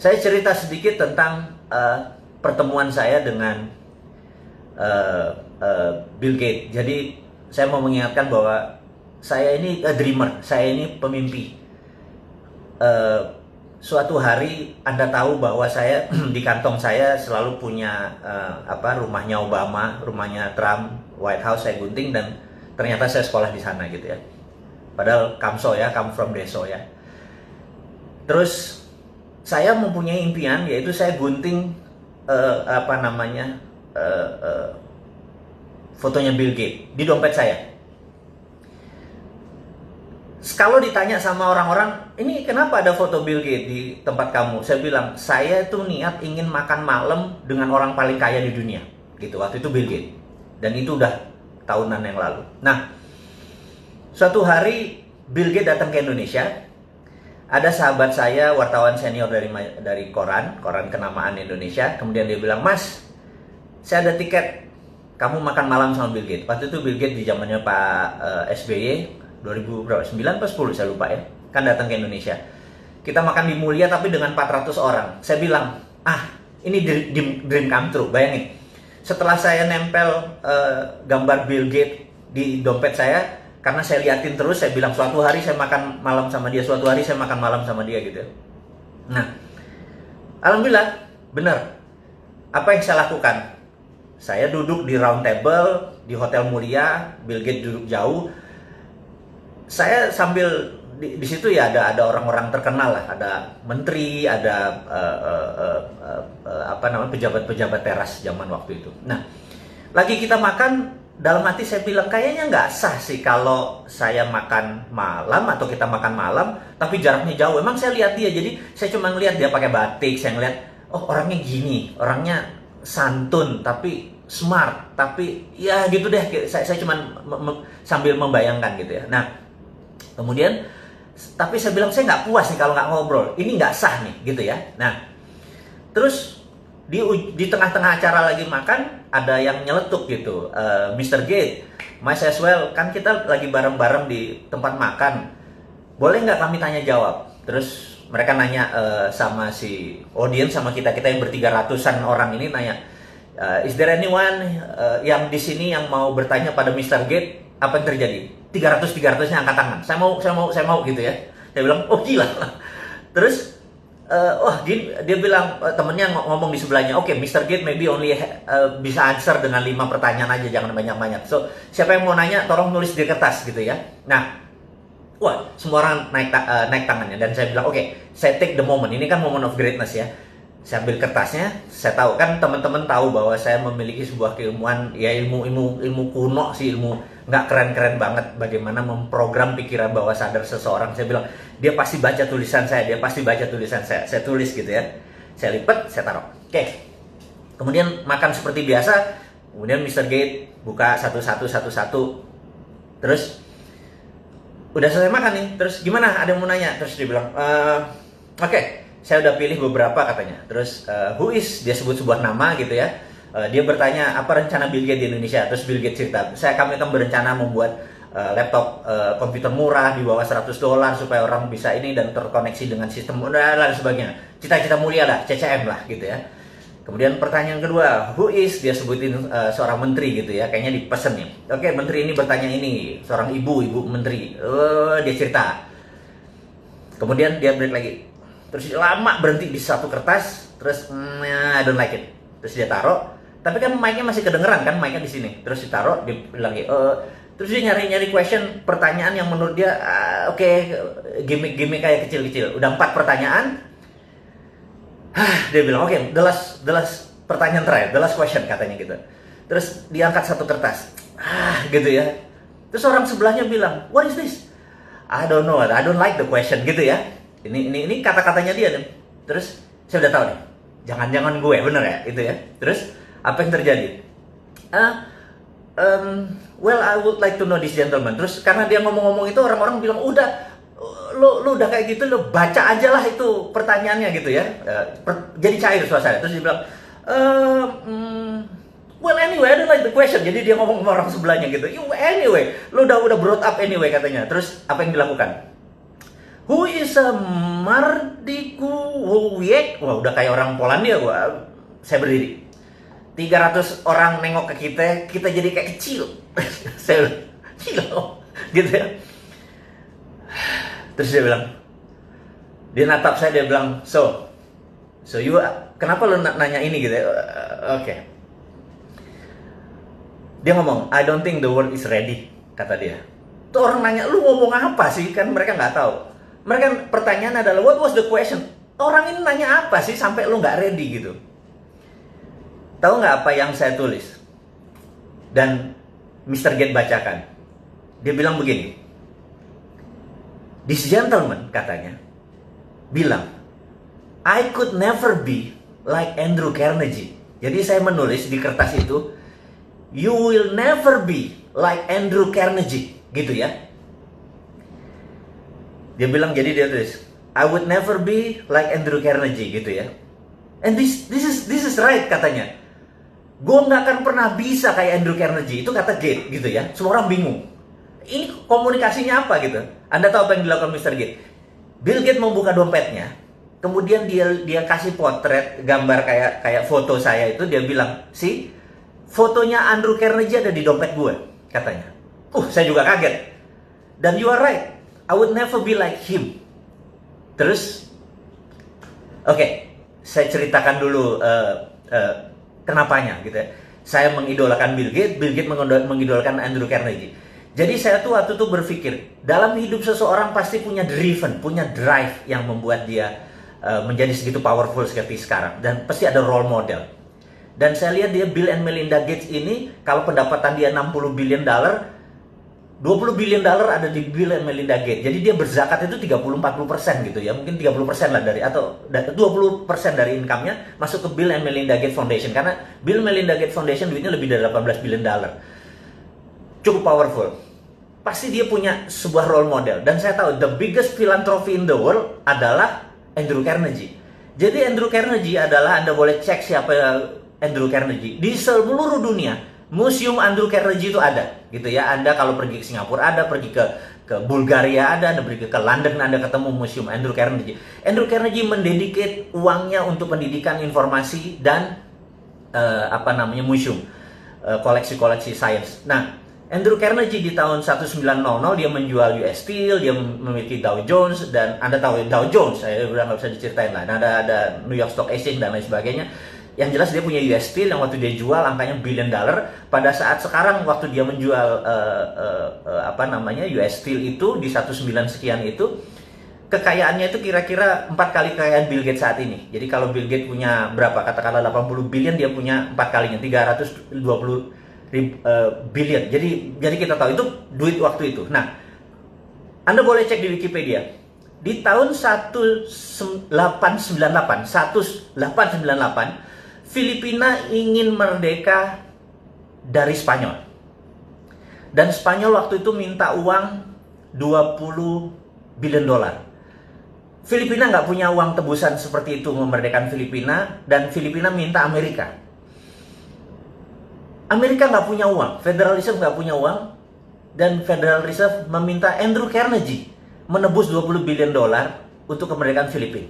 Saya cerita sedikit tentang pertemuan saya dengan Bill Gates. Jadi saya mau mengingatkan bahwa saya ini dreamer, saya ini pemimpi. Suatu hari Anda tahu bahwa saya di kantong saya selalu punya rumahnya Obama, rumahnya Trump, White House saya gunting, dan ternyata saya sekolah di sana gitu ya. Padahal kamso ya, come from deso ya. Terus saya mempunyai impian, yaitu saya gunting fotonya Bill Gates di dompet saya. Kalau ditanya sama orang-orang, ini kenapa ada foto Bill Gates di tempat kamu? Saya bilang, saya itu niat ingin makan malam dengan orang paling kaya di dunia. Gitu, waktu itu Bill Gates. Dan itu udah tahunan yang lalu. Nah, suatu hari Bill Gates datang ke Indonesia. Ada sahabat saya, wartawan senior dari koran kenamaan Indonesia. Kemudian dia bilang, Mas, saya ada tiket, kamu makan malam sama Bill Gates. Waktu itu Bill Gates di zamannya Pak SBY, 2009 atau 10 saya lupa ya, kan datang ke Indonesia. Kita makan di Mulia tapi dengan 400 orang. Saya bilang, ini dream come true. Bayangin, setelah saya nempel gambar Bill Gates di dompet saya, karena saya liatin terus, saya bilang suatu hari saya makan malam sama dia, suatu hari saya makan malam sama dia gitu. Nah, alhamdulillah benar. Apa yang saya lakukan? Saya duduk di round table di Hotel Mulia, Bill Gates duduk jauh. Saya sambil di situ ya ada orang-orang terkenal lah, ada menteri, ada pejabat-pejabat teras zaman waktu itu. Nah, lagi kita makan, dalam hati saya bilang kayaknya nggak sah sih kalau saya makan malam atau kita makan malam tapi jaraknya jauh. Emang saya lihat dia, jadi saya cuma ngeliat dia pakai batik, saya ngeliat orangnya gini, orangnya santun tapi smart, tapi ya gitu deh. Saya cuma sambil membayangkan gitu ya. Nah, kemudian, tapi saya bilang saya nggak puas nih kalau nggak ngobrol. Ini nggak sah nih, gitu ya. Nah, terus di tengah-tengah acara lagi makan, ada yang nyeletuk gitu. Mr. Gates, might as well, kan kita lagi bareng-bareng di tempat makan. Boleh nggak kami tanya jawab? Terus mereka nanya sama si audience, sama kita yang bertiga ratusan orang ini nanya, is there anyone yang di sini yang mau bertanya pada Mr. Gates? Apa yang terjadi? 300-300-nya angkat tangan. Saya mau gitu ya. Saya bilang, oh gila. Terus, dia bilang, temennya ngomong di sebelahnya, oke, Mr. Gates maybe only bisa answer dengan 5 pertanyaan aja, jangan banyak-banyak. So, siapa yang mau nanya, tolong nulis di kertas gitu ya. Nah, semua orang naik tangannya. Dan saya bilang, oke, saya take the moment. Ini kan moment of greatness ya. Saya ambil kertasnya, saya tahu kan teman-teman tahu bahwa saya memiliki sebuah keilmuan, ya ilmu kuno sih, ilmu nggak keren-keren banget bagaimana memprogram pikiran bawah sadar seseorang. Saya bilang, dia pasti baca tulisan saya, dia pasti baca tulisan saya. Saya tulis gitu ya, saya lipat, saya taruh. Oke. Kemudian makan seperti biasa, kemudian Mr. Gates buka satu-satu. Terus, udah selesai makan nih, terus gimana? Ada yang mau nanya? Terus dia bilang, oke. Saya udah pilih beberapa katanya. Terus who is, dia sebut sebuah nama gitu ya. Dia bertanya apa rencana Bill Gates di Indonesia. Terus Bill Gates cerita, kami akan berencana membuat laptop komputer murah di bawah $100 supaya orang bisa ini dan terkoneksi dengan sistem dan sebagainya. Cita-cita mulia lah, CCM lah gitu ya. Kemudian pertanyaan kedua, who is, dia sebutin seorang menteri gitu ya. Kayaknya dipesen nih. Oke, menteri ini bertanya ini, seorang ibu menteri. Dia cerita. Kemudian dia break lagi. Terus lama berhenti di satu kertas, terus I don't like it. Terus dia taruh, tapi kan mic-nya masih kedengeran kan, mic-nya di sini. Terus ditaruh, dia bilang terus dia nyari question, pertanyaan yang menurut dia oke, gimmick kayak kecil-kecil. Udah 4 pertanyaan. Dia bilang oke, the last pertanyaan terakhir, the last question katanya gitu. Terus diangkat satu kertas. Gitu ya. Terus orang sebelahnya bilang, what is this? I don't know, I don't like the question gitu ya. Ini kata-katanya dia nih. Terus saya udah tahu nih, jangan-jangan gue bener ya itu ya. Terus apa yang terjadi? Well, I would like to know this gentleman. Terus karena dia ngomong-ngomong itu, orang-orang bilang udah, lu udah kayak gitu, lu baca aja lah itu pertanyaannya gitu ya. Jadi cair suasana. Terus dia bilang, well anyway, I don't like the question. Jadi dia ngomong sama orang sebelahnya gitu. Anyway, lu udah brought up anyway katanya. Terus apa yang dilakukan? Who is a Mardikuwiek? Wah, udah kayak orang Polandia gua. Saya berdiri. 300 orang nengok ke kita jadi kayak kecil. Saya bilang, gila, gitu ya. Terus dia bilang, dia natap saya, dia bilang, so you, kenapa lu nanya ini gitu ya? Oke. Dia ngomong, I don't think the world is ready, kata dia. Tuh orang nanya, lu ngomong apa sih? Kan mereka nggak tahu. Mereka pertanyaan adalah, what was the question? Orang ini nanya apa sih sampai lu nggak ready gitu? Tahu nggak apa yang saya tulis? Dan Mr. Gates bacakan. Dia bilang begini. This gentleman, katanya, bilang, I could never be like Andrew Carnegie. Jadi saya menulis di kertas itu, you will never be like Andrew Carnegie. Gitu ya. Dia bilang, jadi dia tulis, I would never be like Andrew Carnegie, gitu ya. And this is right, katanya. Gue nggak akan pernah bisa kayak Andrew Carnegie. Itu kata Gates, gitu ya. Semua orang bingung. Ini komunikasinya apa gitu? Anda tahu apa yang dilakukan Mr. Gates? Bill Gates membuka dompetnya, kemudian dia kasih potret gambar kayak foto saya itu. Dia bilang, si fotonya Andrew Carnegie ada di dompet gue, katanya. Saya juga kaget. Dan you are right. I would never be like him. Terus, oke, saya ceritakan dulu kenapanya gitu ya. Saya mengidolakan Bill Gates mengidolakan Andrew Carnegie. Jadi saya tuh waktu itu berpikir, dalam hidup seseorang pasti punya punya drive yang membuat dia menjadi segitu powerful seperti sekarang. Dan pasti ada role model. Dan saya lihat dia, Bill and Melinda Gates ini, kalau pendapatan dia $60 billion, $20 billion ada di Bill and Melinda Gates. Jadi dia berzakat itu 30-40% gitu ya. Mungkin 30% lah atau 20% dari income-nya masuk ke Bill and Melinda Gates Foundation. Karena Bill and Melinda Gates Foundation duitnya lebih dari $18 billion. Cukup powerful. Pasti dia punya sebuah role model. Dan saya tahu the biggest philanthropy in the world adalah Andrew Carnegie. Jadi Andrew Carnegie adalah, Anda boleh cek siapa Andrew Carnegie. Di seluruh dunia Museum Andrew Carnegie itu ada, gitu ya. Anda kalau pergi ke Singapura ada, pergi ke Bulgaria ada, Anda pergi ke London Anda ketemu Museum Andrew Carnegie. Andrew Carnegie mendedicate uangnya untuk pendidikan, informasi, dan museum, koleksi-koleksi sains. Nah, Andrew Carnegie di tahun 1900 dia menjual US Steel, dia memiliki Dow Jones, dan Anda tahu Dow Jones, saya udah nggak bisa diceritain lah. Nah, ada New York Stock Exchange dan lain sebagainya. Yang jelas dia punya US Steel yang waktu dia jual angkanya $1 billion. Pada saat sekarang waktu dia menjual US Steel itu di 19 sekian itu, kekayaannya itu kira-kira 4 kali kekayaan Bill Gates saat ini. Jadi kalau Bill Gates punya berapa? Katakanlah 80 billion, dia punya 4 kalinya, 320 billion. Jadi kita tahu itu duit waktu itu. Nah, Anda boleh cek di Wikipedia. Di tahun 1898, Filipina ingin merdeka dari Spanyol. Dan Spanyol waktu itu minta uang $20 billion. Filipina nggak punya uang tebusan seperti itu memerdekakan Filipina, dan Filipina minta Amerika. Amerika nggak punya uang, Federal Reserve nggak punya uang, dan Federal Reserve meminta Andrew Carnegie menebus $20 billion untuk kemerdekaan Filipina.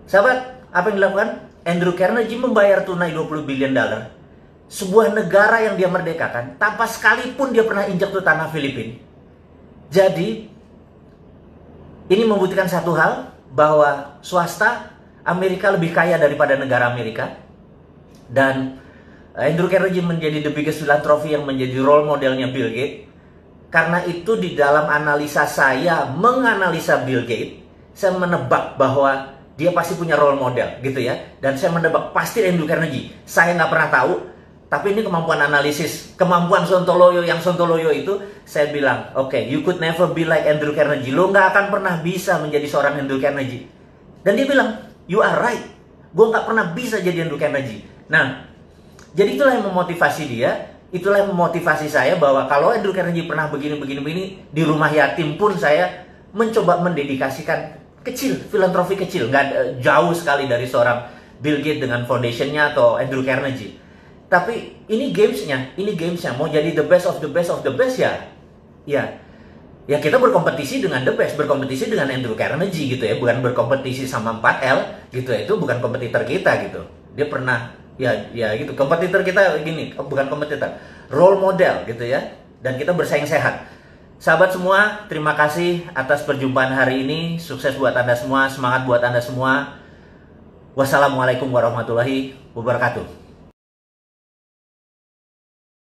Sahabat, apa yang dilakukan? Andrew Carnegie membayar tunai $20 billion. Sebuah negara yang dia merdekakan tanpa sekalipun dia pernah injak tuh tanah Filipina. Jadi, ini membuktikan satu hal, bahwa swasta Amerika lebih kaya daripada negara Amerika. Dan Andrew Carnegie menjadi the biggest philanthropy yang menjadi role modelnya Bill Gates. Karena itu di dalam analisa saya menganalisa Bill Gates, saya menebak bahwa dia pasti punya role model gitu ya. Dan saya menebak pasti Andrew Carnegie. Saya nggak pernah tahu, tapi ini kemampuan analisis, kemampuan Sontoloyo. Yang Sontoloyo itu saya bilang, oke, you could never be like Andrew Carnegie. Lo nggak akan pernah bisa menjadi seorang Andrew Carnegie. Dan dia bilang, you are right. Gue nggak pernah bisa jadi Andrew Carnegie. Nah, jadi itulah yang memotivasi dia. Itulah yang memotivasi saya bahwa kalau Andrew Carnegie pernah begini, di rumah yatim pun saya mencoba mendedikasikan kecil, filantropi kecil, nggak jauh sekali dari seorang Bill Gates dengan foundationnya atau Andrew Carnegie. Tapi ini gamesnya, mau jadi the best of the best ya. Ya kita berkompetisi dengan the best, berkompetisi dengan Andrew Carnegie gitu ya, bukan berkompetisi sama 4L gitu ya, itu bukan kompetitor kita gitu. Dia pernah ya gitu, kompetitor kita gini, bukan kompetitor, role model gitu ya, dan kita bersaing sehat. Sahabat semua, terima kasih atas perjumpaan hari ini, sukses buat Anda semua, semangat buat Anda semua. Wassalamualaikum warahmatullahi wabarakatuh.